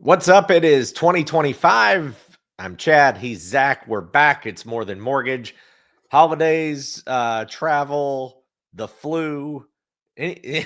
What's up? It is 2025. I'm Chad. He's Zach. We're back. It's more than mortgage. Holidays, travel, the flu. Eh,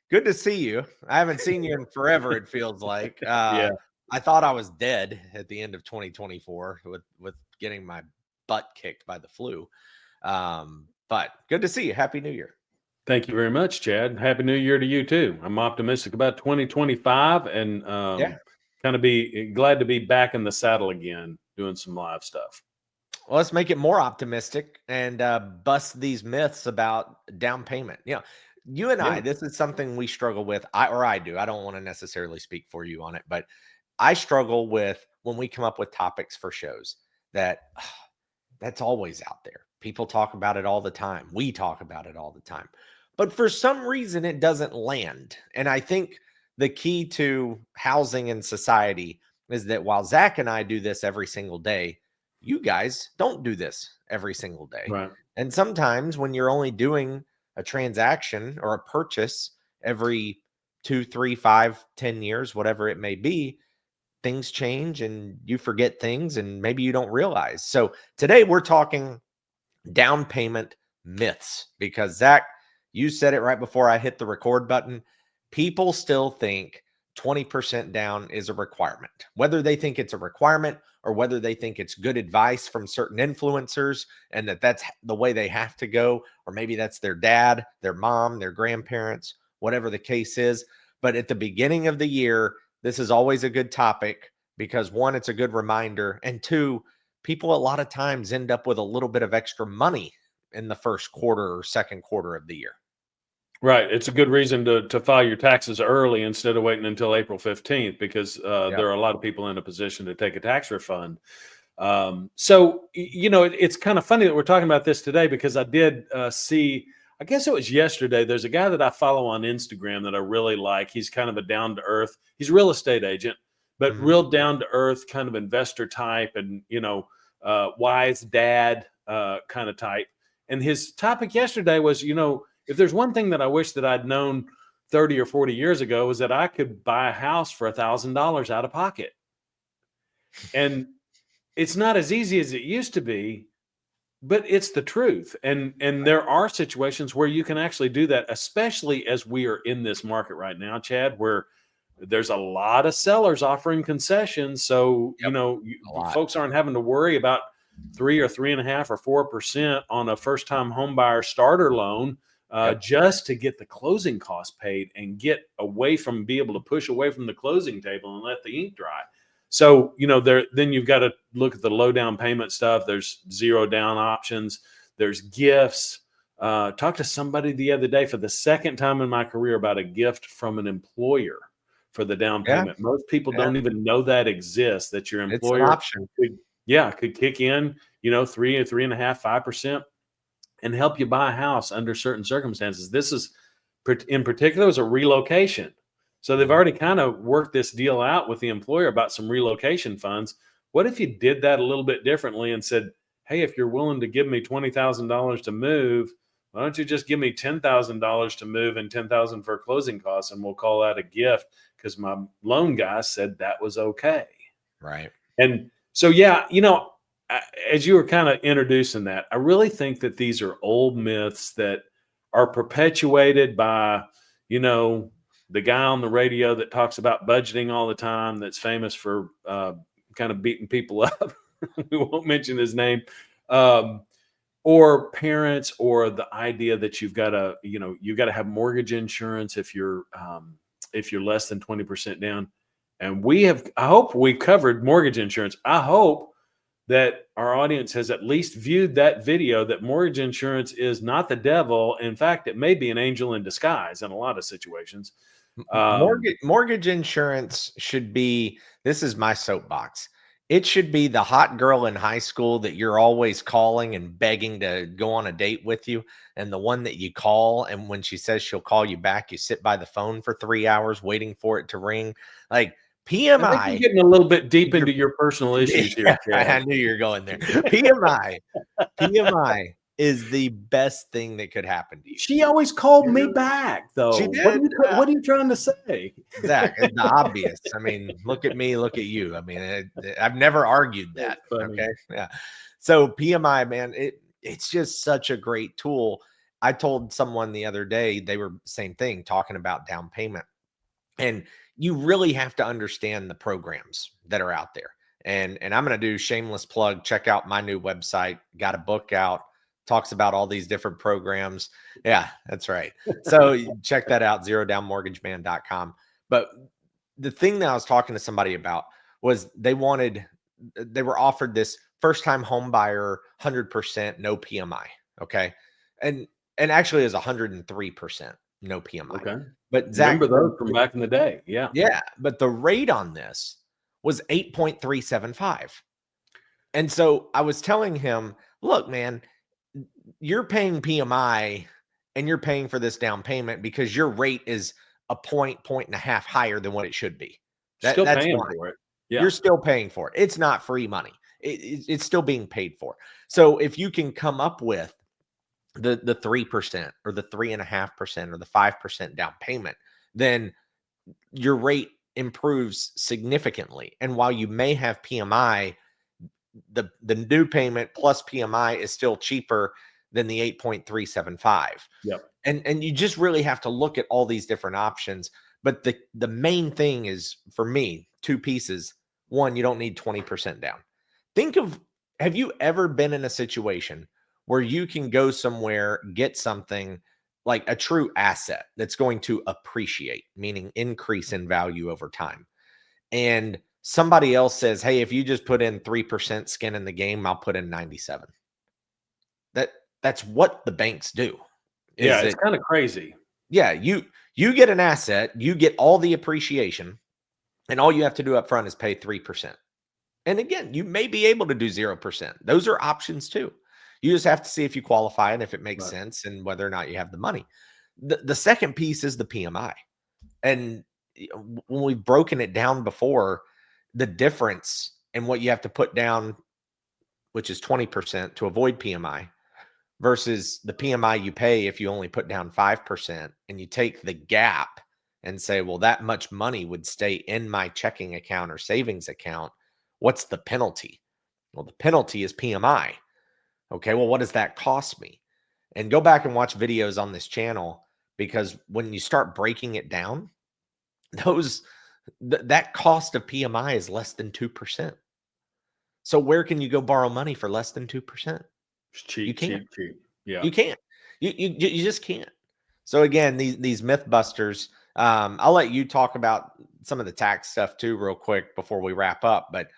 Good to see you. I haven't seen you in forever, it feels like. Yeah. I thought I was dead at the end of 2024 with getting my butt kicked by the flu. But good to see you. Happy New Year. Thank you very much, Chad. Happy New Year to you too. I'm optimistic about 2025 and Yeah. kind of be glad to be back in the saddle again, doing some live stuff. Well, let's make it more optimistic and bust these myths about down payment. You and I, Yeah. this is something we struggle with. I do. I don't want to necessarily speak for you on it, but I struggle with when we come up with topics for shows that that's always out there. People talk about it all the time. We talk about it all the time. But for some reason, it doesn't land. And I think the key to housing and society is that while Zach and I do this every single day, you guys don't do this every single day. Right. And sometimes when you're only doing a transaction or a purchase every 2, 3, 5, 10 years, whatever it may be, things change and you forget things and maybe you don't realize. So today we're talking down payment myths because Zach, you said it right before I hit the record button. People still think 20% down is a requirement, whether they think it's a requirement or whether they think it's good advice from certain influencers and that's the way they have to go, or maybe that's their dad, their mom, their grandparents, whatever the case is. But at the beginning of the year, this is always a good topic because one, it's a good reminder, and two, people a lot of times end up with a little bit of extra money in the first quarter or second quarter of the year. Right. It's a good reason to file your taxes early instead of waiting until April 15th because Yeah. there are a lot of people in a position to take a tax refund. It's kind of funny that we're talking about this today because I did see, I guess it was yesterday. There's a guy that I follow on Instagram that I really like. He's kind of a down to earth, he's a real estate agent, but real down to earth kind of investor type and, wise dad kind of type. And his topic yesterday was, if there's one thing that I wish that I'd known 30 or 40 years ago is that I could buy a house for $1,000 out of pocket. And it's not as easy as it used to be, but it's the truth. And there are situations where you can actually do that, especially as we are in this market right now, Chad, where there's a lot of sellers offering concessions. So, Yep. A lot. folks aren't having to worry about 3.5% or 4% on a first time home buyer starter loan. Just to get the closing costs paid and get away from be able to push away from the closing table and let the ink dry. So, then you've got to look at the low down payment stuff. There's zero down options. There's gifts. Talked to somebody the other day for the second time in my career about a gift from an employer for the down payment. Most people don't even know that exists, that your It's an employer option. could kick in, 3 or 3.5%, 5%. And help you buy a house under certain circumstances. This is, in particular, is a relocation. So they've already kind of worked this deal out with the employer about some relocation funds. What if you did that a little bit differently and said, hey, if you're willing to give me $20,000 to move, why don't you just give me $10,000 to move and $10,000 for closing costs, and we'll call that a gift because my loan guy said that was okay. Right. And so, as you were kind of introducing that, I really think that these are old myths that are perpetuated by, the guy on the radio that talks about budgeting all the time, that's famous for kind of beating people up. We won't mention his name. Or parents, or the idea that you've got to have mortgage insurance if you're less than 20% down. And I hope we covered mortgage insurance. I hope that our audience has at least viewed that video, that mortgage insurance is not the devil. In fact, it may be an angel in disguise in a lot of situations. Mortgage insurance should be, this is my soapbox. It should be the hot girl in high school that you're always calling and begging to go on a date with you. And the one that you call, and when she says she'll call you back, you sit by the phone for 3 hours waiting for it to ring. Like PMI. I think you're getting a little bit deep into your personal issues here, Chad. I knew you were going there. PMI is the best thing that could happen to you. She always called me back, She though. did. What are you trying to say? Zach, it's the obvious. I mean, look at me, look at you. I mean, I've never argued that. That's funny. Okay. Yeah. So PMI, man, it's just such a great tool. I told someone the other day, they were same thing, talking about down payment. And you really have to understand the programs that are out there. And I'm going to do shameless plug. Check out my new website. Got a book out. Talks about all these different programs. Yeah, that's right. So check that out, zerodownmortgageman.com. But the thing that I was talking to somebody about was they were offered this first time home buyer 100% no PMI. Okay. And actually is 103% no PMI. Okay. But Zach, Remember those from back in the day. Yeah. yeah, but the rate on this was 8.375. And so I was telling him, look, man, you're paying PMI and you're paying for this down payment because your rate is a point and a half higher than what it should be. Still That's paying why for it. Yeah. you're still paying for it. It's not free money. It's still being paid for. So if you can come up with the 3% or the 3.5% or the 5% down payment, then your rate improves significantly. And while you may have PMI, the new payment plus PMI is still cheaper than the 8.375. Yep. And you just really have to look at all these different options. But the main thing is, for me, two pieces. One, you don't need 20% down. Have you ever been in a situation where you can go somewhere, get something like a true asset that's going to appreciate, meaning increase in value over time, and somebody else says, hey, if you just put in 3% skin in the game, I'll put in 97. That's what the banks do. Yeah, it's kind of crazy. Yeah, you get an asset, you get all the appreciation, and all you have to do up front is pay 3%. And again, you may be able to do 0%. Those are options too. You just have to see if you qualify and if it makes sense and whether or not you have the money. The second piece is the PMI. And when we've broken it down before, the difference in what you have to put down, which is 20% to avoid PMI, versus the PMI you pay if you only put down 5%, and you take the gap and say, well, that much money would stay in my checking account or savings account. What's the penalty? Well, the penalty is PMI. Okay, well, what does that cost me? And go back and watch videos on this channel, because when you start breaking it down, that cost of PMI is less than 2%. So where can you go borrow money for less than 2%? It's cheap, You can't. cheap. Yeah. You can't. You just can't. So again, these myth busters. I'll let you talk about some of the tax stuff too, real quick, before we wrap up. But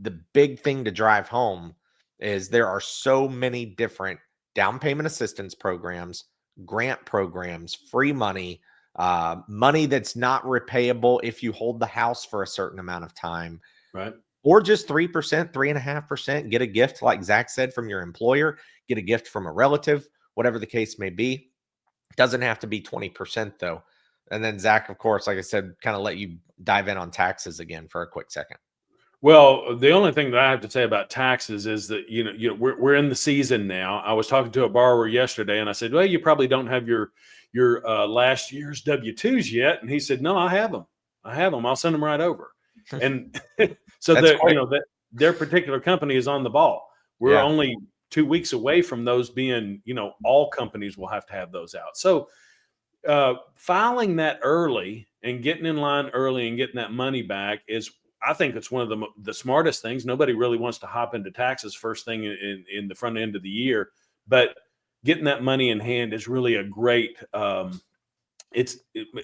the big thing to drive home is there are so many different down payment assistance programs, grant programs, free money, money that's not repayable if you hold the house for a certain amount of time, Right. or just 3%, 3.5%. Get a gift, like Zach said, from your employer, get a gift from a relative, whatever the case may be. Doesn't have to be 20% though. And then Zach, of course, like I said, kind of let you dive in on taxes again for a quick second. Well, the only thing that I have to say about taxes is that we're in the season now. I was talking to a borrower yesterday, and I said, "Well, you probably don't have your last year's W-2s yet." And he said, "No, I have them. I have them. I'll send them right over." And so that their particular company is on the ball. We're only 2 weeks away from those being, all companies will have to have those out. So filing that early and getting in line early and getting that money back is, I think it's one of the smartest things. Nobody really wants to hop into taxes first thing in the front end of the year, but getting that money in hand is really a great.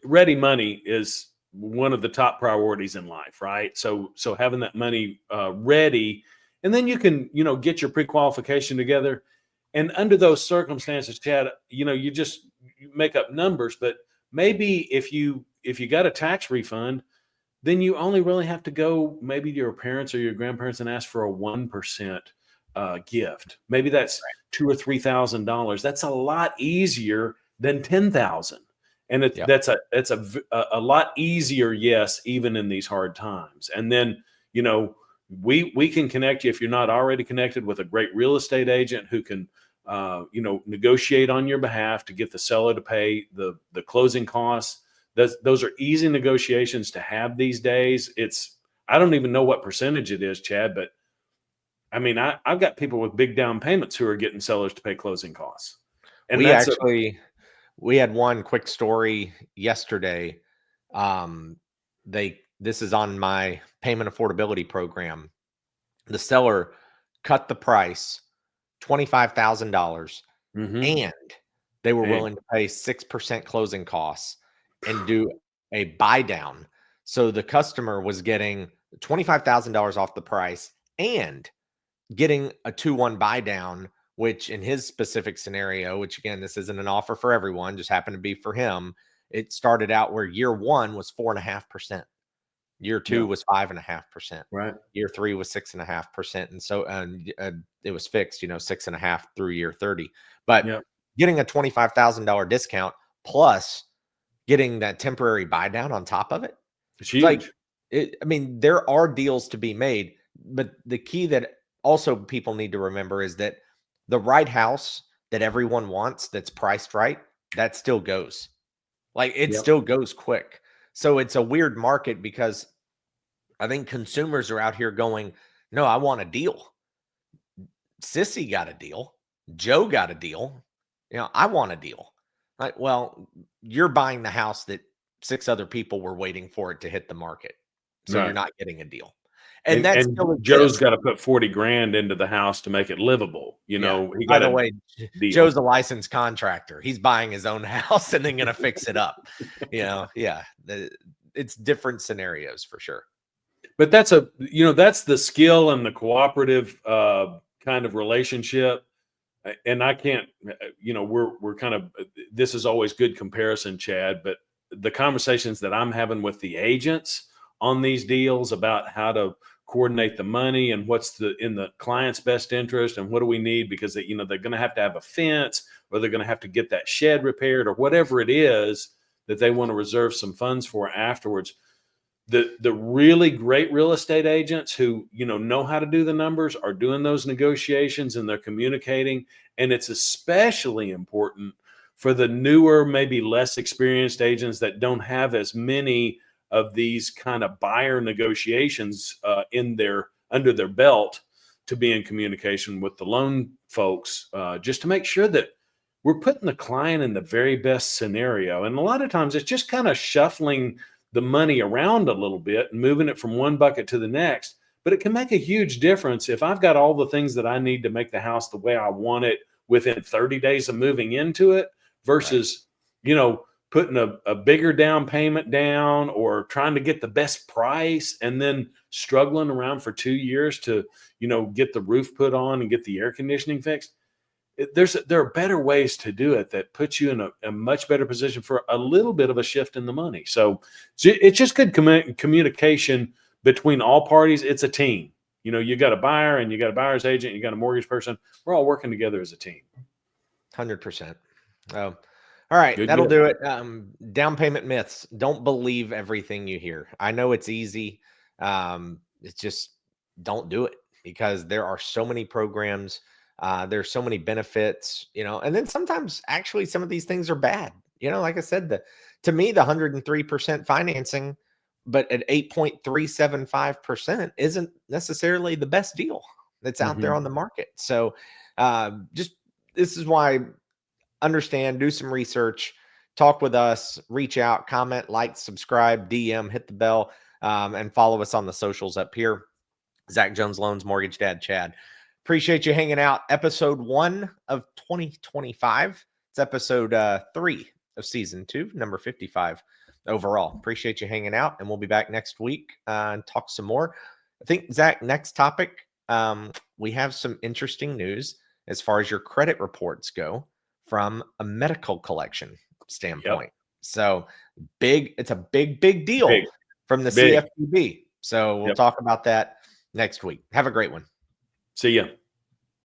Ready money is one of the top priorities in life, right? So having that money ready, and then you can get your pre-qualification together. And under those circumstances, Chad, you just make up numbers, but maybe if you got a tax refund, then you only really have to go maybe to your parents or your grandparents and ask for a 1% gift. Maybe that's $2,000 or $3,000. That's a lot easier than 10,000, and that's a lot easier. Yes, even in these hard times. And then we can connect you, if you're not already connected, with a great real estate agent who can negotiate on your behalf to get the seller to pay the closing costs. Those are easy negotiations to have these days. I don't even know what percentage it is, Chad, but I mean, I've got people with big down payments who are getting sellers to pay closing costs. And We had one quick story yesterday. This is on my payment affordability program. The seller cut the price $25,000, and they were willing to pay 6% closing costs and do a buy down. So the customer was getting $25,000 off the price and getting a 2-1 buy down, which in his specific scenario, which again, this isn't an offer for everyone, just happened to be for him. It started out where year 1 was 4.5%. Year 2 was 5.5%. Right. Year 3 was 6.5%. And so it was fixed, 6.5 through year 30. But getting a $25,000 discount plus getting that temporary buy down on top of it. It's huge. There are deals to be made, but the key that also people need to remember is that the right house that everyone wants, that's priced right, that still goes. It still goes quick. So it's a weird market because I think consumers are out here going, no, I want a deal. Sissy got a deal. Joe got a deal. I want a deal. Well, you're buying the house that 6 other people were waiting for it to hit the market. So you're not getting a deal. And that's still Joe's got to put 40 grand into the house to make it livable. By the way, Joe's a licensed contractor. He's buying his own house and then going to fix it up. It's different scenarios for sure. But that's that's the skill and the cooperative kind of relationship. And I can't, we're kind of, this is always good comparison, Chad, but the conversations that I'm having with the agents on these deals about how to coordinate the money and what's in the client's best interest and what do we need, because they're going to have a fence, or they're going to have to get that shed repaired, or whatever it is that they want to reserve some funds for afterwards. The really great real estate agents who know how to do the numbers are doing those negotiations, and they're communicating. And it's especially important for the newer, maybe less experienced agents that don't have as many of these kind of buyer negotiations under their belt, to be in communication with the loan folks, just to make sure that we're putting the client in the very best scenario. And a lot of times it's just kind of shuffling the money around a little bit and moving it from one bucket to the next. But it can make a huge difference if I've got all the things that I need to make the house the way I want it within 30 days of moving into it, versus, putting a bigger down payment down, or trying to get the best price and then struggling around for 2 years to, get the roof put on and get the air conditioning fixed. There are better ways to do it that puts you in a much better position for a little bit of a shift in the money. So it's just good communication between all parties. It's a team. You got a buyer and you got a buyer's agent, you got a mortgage person. We're all working together as a team. 100%. Oh, all right. That'll do it. Down payment myths. Don't believe everything you hear. I know it's easy. It's just, don't do it, because there are so many programs. There's so many benefits, and then sometimes actually some of these things are bad. Like I said, to me, the 103% financing, but at 8.375% isn't necessarily the best deal that's out there on the market. So this is why, understand, do some research, talk with us, reach out, comment, like, subscribe, DM, hit the bell, and follow us on the socials up here. Zach Jones Loans, Mortgage Dad Chad. Appreciate you hanging out. Episode 1 of 2025. It's episode 3 of season 2, number 55 overall. Appreciate you hanging out, and we'll be back next week and talk some more. I think, Zach, next topic, we have some interesting news as far as your credit reports go from a medical collection standpoint. So it's a big deal from the CFPB. So we'll talk about that next week. Have a great one. See ya.